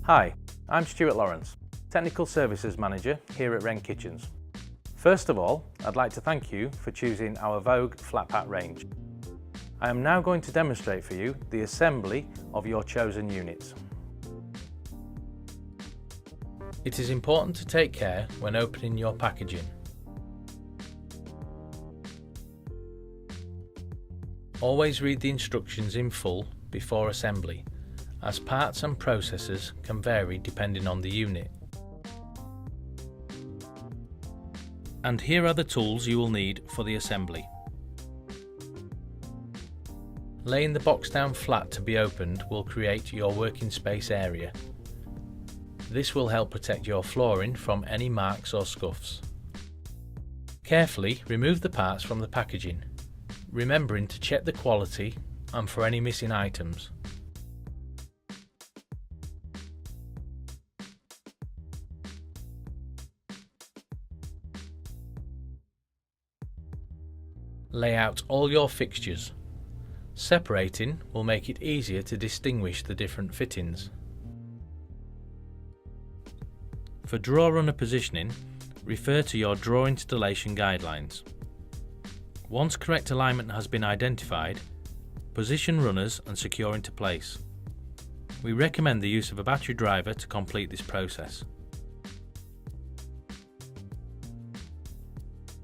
Hi, I'm Stuart Lawrence, Technical Services Manager here at Wren Kitchens. First of all, I'd like to thank you for choosing our Vogue flat pack range. I am now going to demonstrate for you the assembly of your chosen units. It is important to take care when opening your packaging. Always read the instructions in full before assembly, as parts and processes can vary depending on the unit. And here are the tools you will need for the assembly. Laying the box down flat to be opened will create your working space area. This will help protect your flooring from any marks or scuffs. Carefully remove the parts from the packaging, remembering to check the quality and for any missing items. Lay out all your fixtures. Separating will make it easier to distinguish the different fittings. For drawer runner positioning, refer to your drawer installation guidelines. Once correct alignment has been identified, position runners and secure into place. We recommend the use of a battery driver to complete this process.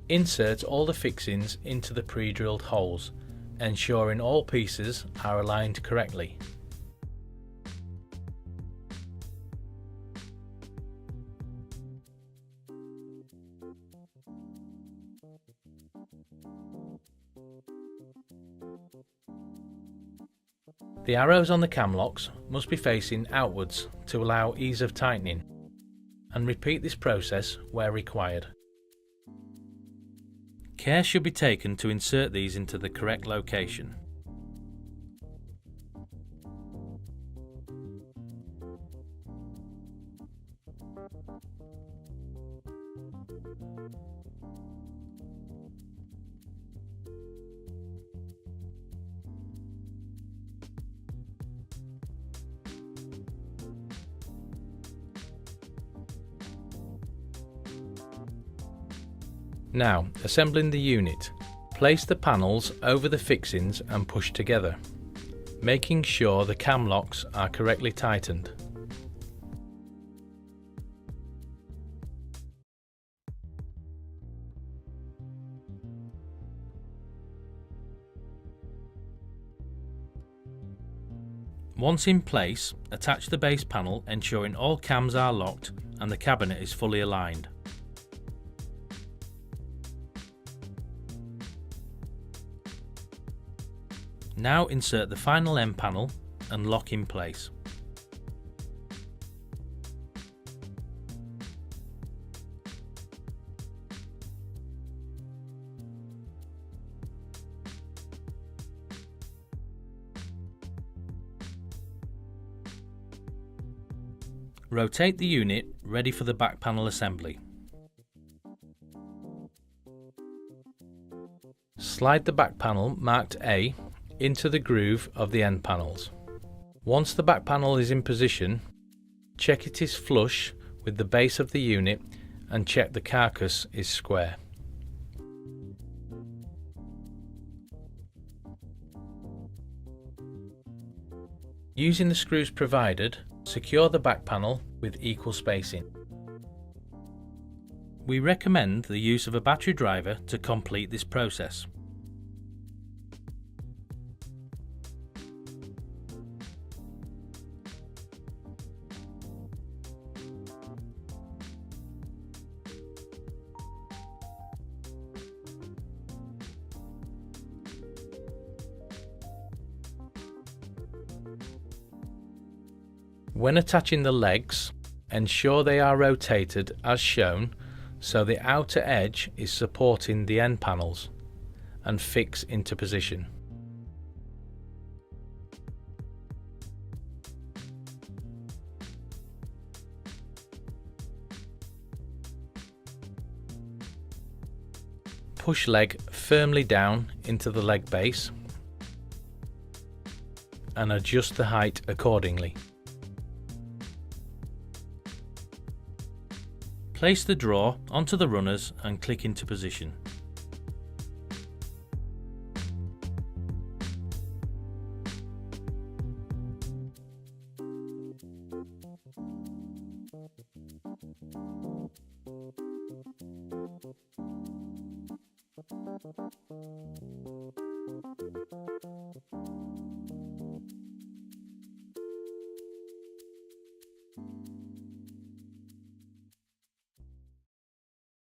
Insert all the fixings into the pre-drilled holes, ensuring all pieces are aligned correctly. The arrows on the cam locks must be facing outwards to allow ease of tightening, and repeat this process where required. Care should be taken to insert these into the correct location. Now, assembling the unit. Place the panels over the fixings and push together, making sure the cam locks are correctly tightened. Once in place, attach the base panel, ensuring all cams are locked and the cabinet is fully aligned. Now insert the final end panel and lock in place. Rotate the unit ready for the back panel assembly. Slide the back panel marked A into the groove of the end panels. Once the back panel is in position, check it is flush with the base of the unit and check the carcass is square. Using the screws provided, secure the back panel with equal spacing. We recommend the use of a battery driver to complete this process. When attaching the legs, ensure they are rotated as shown so the outer edge is supporting the end panels, and fix into position. Push leg firmly down into the leg base and adjust the height accordingly. Place the drawer onto the runners and click into position.